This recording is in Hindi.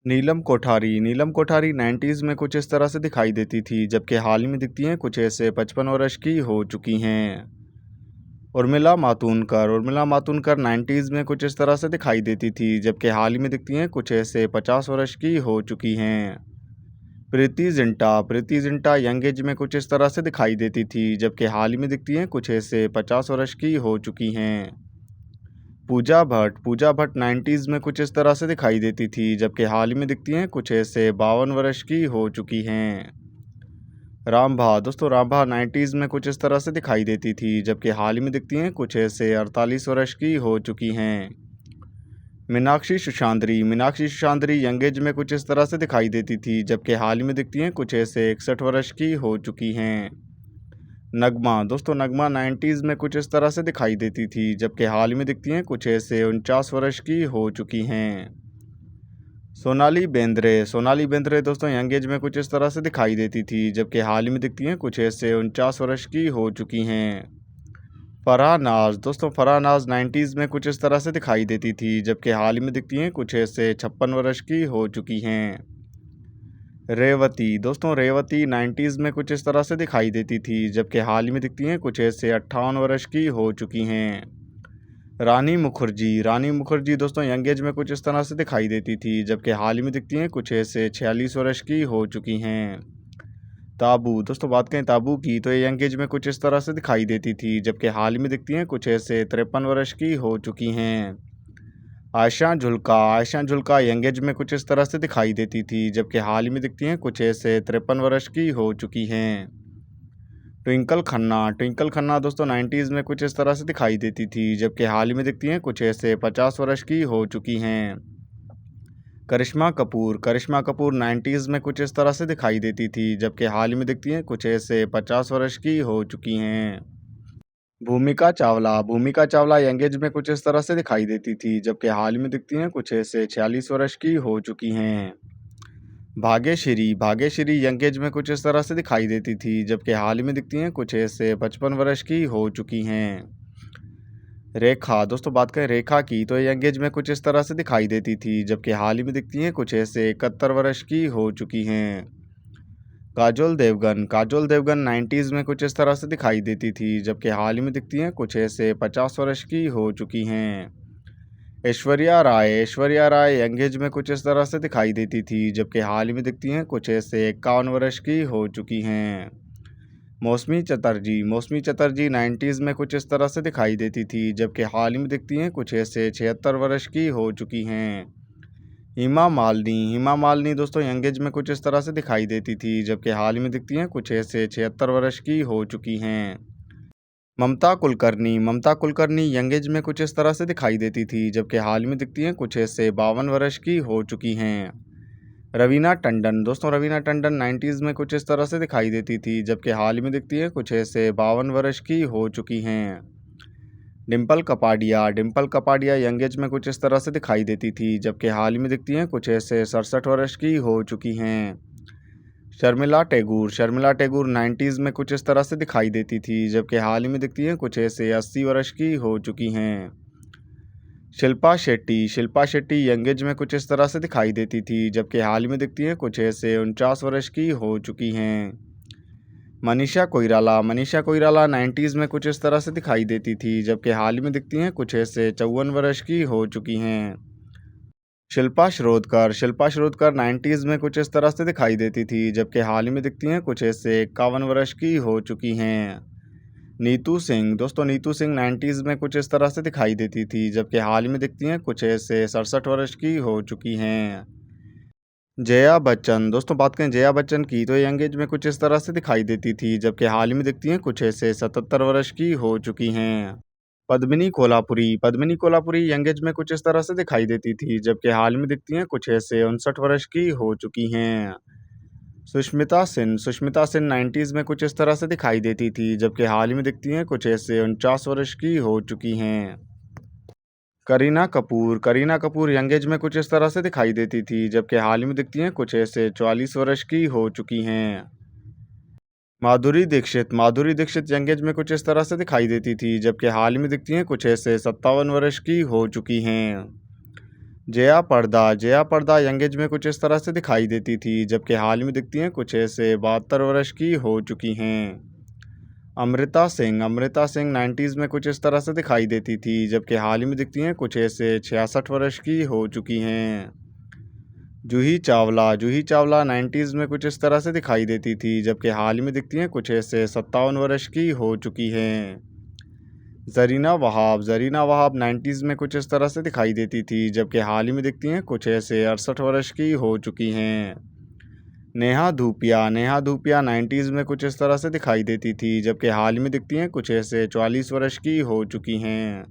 नीलम कोठारी 90s में कुछ इस तरह से दिखाई देती थी, जबकि हाल ही में दिखती हैं कुछ ऐसे 55 वर्ष की हो चुकी हैं। उर्मिला मातोंडकर 90s में कुछ इस तरह से दिखाई देती थी, जबकि हाल ही में दिखती हैं कुछ ऐसे 50 वर्ष की हो चुकी हैं। प्रीति जिंटा यंग एज में कुछ इस तरह से दिखाई देती थी, जबकि हाल ही में दिखती हैं कुछ ऐसे 50 वर्ष की हो चुकी हैं। पूजा भट्ट 90s में कुछ इस तरह से दिखाई देती थी, जबकि हाल ही में दिखती हैं कुछ ऐसे 52 वर्ष की हो चुकी हैं। रामभा 90s में कुछ इस तरह से दिखाई देती थी, जबकि हाल ही में दिखती हैं कुछ ऐसे 48 वर्ष की हो चुकी हैं। मीनाक्षी सुशांद्री यंग एज में कुछ इस तरह से दिखाई देती थी, जबकि हाल ही में दिखती हैं कुछ ऐसे 61 वर्ष की हो चुकी हैं। नगमा 90s में कुछ इस तरह से दिखाई देती थी, जबकि हाल ही में दिखती हैं कुछ ऐसे 49 वर्ष की हो चुकी हैं। सोनाली बेंद्रे दोस्तों यंग एज में कुछ इस तरह से दिखाई देती थी, जबकि हाल ही में दिखती हैं कुछ ऐसे 49 वर्ष की हो चुकी हैं। फराह नाज 90s में कुछ इस तरह से दिखाई देती थी, जबकि हाल ही में दिखती हैं कुछ ऐसे 56 वर्ष की हो चुकी हैं। रेवती 90s में कुछ इस तरह से दिखाई देती थी, जबकि हाल ही में दिखती हैं कुछ ऐसे 58 वर्ष की हो चुकी हैं। रानी मुखर्जी दोस्तों यंग एज में कुछ इस तरह से दिखाई देती थी, जबकि हाल ही में दिखती हैं कुछ ऐसे 46 वर्ष की हो चुकी हैं। बात करें ताबू की तो ये यंग एज में कुछ इस तरह से दिखाई देती थी, जबकि हाल ही में दिखती हैं कुछ ऐसे 53 वर्ष की हो चुकी हैं। आयशा झुल्का यंग एज में कुछ इस तरह से दिखाई देती थी, जबकि हाल ही में दिखती हैं कुछ ऐसे 53 वर्ष की हो चुकी हैं। ट्विंकल खन्ना दोस्तों 90s में कुछ इस तरह से दिखाई देती थी, जबकि हाल ही में दिखती हैं कुछ ऐसे 50 वर्ष की हो चुकी हैं। करिश्मा कपूर 90s में कुछ इस तरह से दिखाई देती थी, जबकि हाल ही में दिखती हैं कुछ ऐसे 50 वर्ष की हो चुकी हैं। भूमिका चावला यंग एज में कुछ इस तरह से दिखाई देती थी, जबकि हाल ही में दिखती हैं कुछ ऐसे 46 वर्ष की हो चुकी हैं। भाग्यश्री यंग एज में कुछ इस तरह से दिखाई देती थी, जबकि हाल ही में दिखती हैं कुछ ऐसे 55 वर्ष की हो चुकी हैं। बात करें रेखा की तो यंग एज में कुछ इस तरह से दिखाई देती थी, जबकि हाल ही में दिखती हैं कुछ ऐसे 71 वर्ष की हो चुकी हैं। काजोल देवगन 90s में कुछ इस तरह से दिखाई देती थी, जबकि हाल ही में दिखती हैं कुछ ऐसे 50 वर्ष की हो चुकी हैं। ऐश्वर्या राय यंग एज में कुछ इस तरह से दिखाई देती थी, जबकि हाल ही में दिखती हैं कुछ ऐसे 51 वर्ष की हो चुकी हैं। मौसमी चटर्जी 90s में कुछ इस तरह से दिखाई देती थी, जबकि हाल ही में दिखती हैं कुछ ऐसे 76 वर्ष की हो चुकी हैं। हेमा मालिनी दोस्तों यंग एज में कुछ इस तरह से दिखाई देती थी, जबकि हाल ही में दिखती हैं कुछ ऐसे 76 वर्ष की हो चुकी हैं। ममता कुलकर्णी यंग एज में कुछ इस तरह से दिखाई देती थी, जबकि हाल ही में दिखती हैं कुछ ऐसे 52 वर्ष की हो चुकी हैं। रवीना टंडन 90s में कुछ इस तरह से दिखाई देती थी, जबकि हाल ही में दिखती है कुछ ऐसे 52 वर्ष की हो चुकी हैं। डिम्पल कपाडिया यंग एज में कुछ इस तरह से दिखाई देती थी, जबकि हाल ही में दिखती हैं कुछ ऐसे 67 वर्ष की हो चुकी हैं। शर्मिला टैगोर 90s में कुछ इस तरह से दिखाई देती थी, जबकि हाल ही में दिखती हैं कुछ ऐसे 80 वर्ष की हो चुकी हैं। शिल्पा शेट्टी यंग एज में कुछ इस तरह से दिखाई देती थी, जबकि हाल ही में दिखती हैं कुछ ऐसे 49 वर्ष की हो चुकी हैं। मनीषा कोइराला 90s में कुछ इस तरह से दिखाई देती थी, जबकि हाल ही में दिखती हैं कुछ ऐसे 54 वर्ष की हो चुकी हैं। शिल्पा श्रोदकर 90s में कुछ इस तरह से दिखाई देती थी, जबकि हाल ही में दिखती हैं कुछ ऐसे 51 वर्ष की हो चुकी हैं। नीतू सिंह 90s में कुछ इस तरह से दिखाई देती थी, जबकि हाल ही में दिखती हैं कुछ ऐसे 67 वर्ष की हो चुकी हैं। बात करें जया बच्चन की तो यंग एज में कुछ इस तरह से दिखाई देती थी, जबकि हाल ही में दिखती हैं कुछ ऐसे 77 वर्ष की हो चुकी हैं। पद्मिनी कोल्हापुरी यंग एज में कुछ इस तरह से दिखाई देती थी, जबकि हाल में दिखती हैं कुछ ऐसे 59 वर्ष की हो चुकी हैं। सुष्मिता सेन 90s में कुछ इस तरह से दिखाई देती थी, जबकि हाल ही में दिखती हैं कुछ ऐसे 49 वर्ष की हो चुकी हैं। करीना कपूर यंग एज में कुछ इस तरह से दिखाई देती थी, जबकि हाल ही में दिखती हैं कुछ ऐसे 44 वर्ष की हो चुकी हैं। माधुरी दीक्षित यंग एज में कुछ इस तरह से दिखाई देती थी, जबकि हाल ही में दिखती हैं कुछ ऐसे 57 वर्ष की हो चुकी हैं। जया पर्दा यंग एज में कुछ इस तरह से दिखाई देती थी, जबकि हाल में दिखती हैं कुछ ऐसे 72 वर्ष की हो चुकी हैं। अमृता सिंह 90s में कुछ इस तरह से दिखाई देती थी, जबकि हाल में दिखती हैं कुछ ऐसे 66 वर्ष की हो चुकी हैं। जूही चावला 90s में कुछ इस तरह से दिखाई देती थी, जबकि हाल में दिखती हैं कुछ ऐसे 57 वर्ष की हो चुकी हैं। जरीना वहाब 90s में कुछ इस तरह से दिखाई देती थी, जबकि हाल ही में दिखती हैं कुछ ऐसे 68 वर्ष की हो चुकी हैं। नेहा धूपिया 90s में कुछ इस तरह से दिखाई देती थी, जबकि हाल ही में दिखती हैं कुछ ऐसे 44 वर्ष की हो चुकी हैं।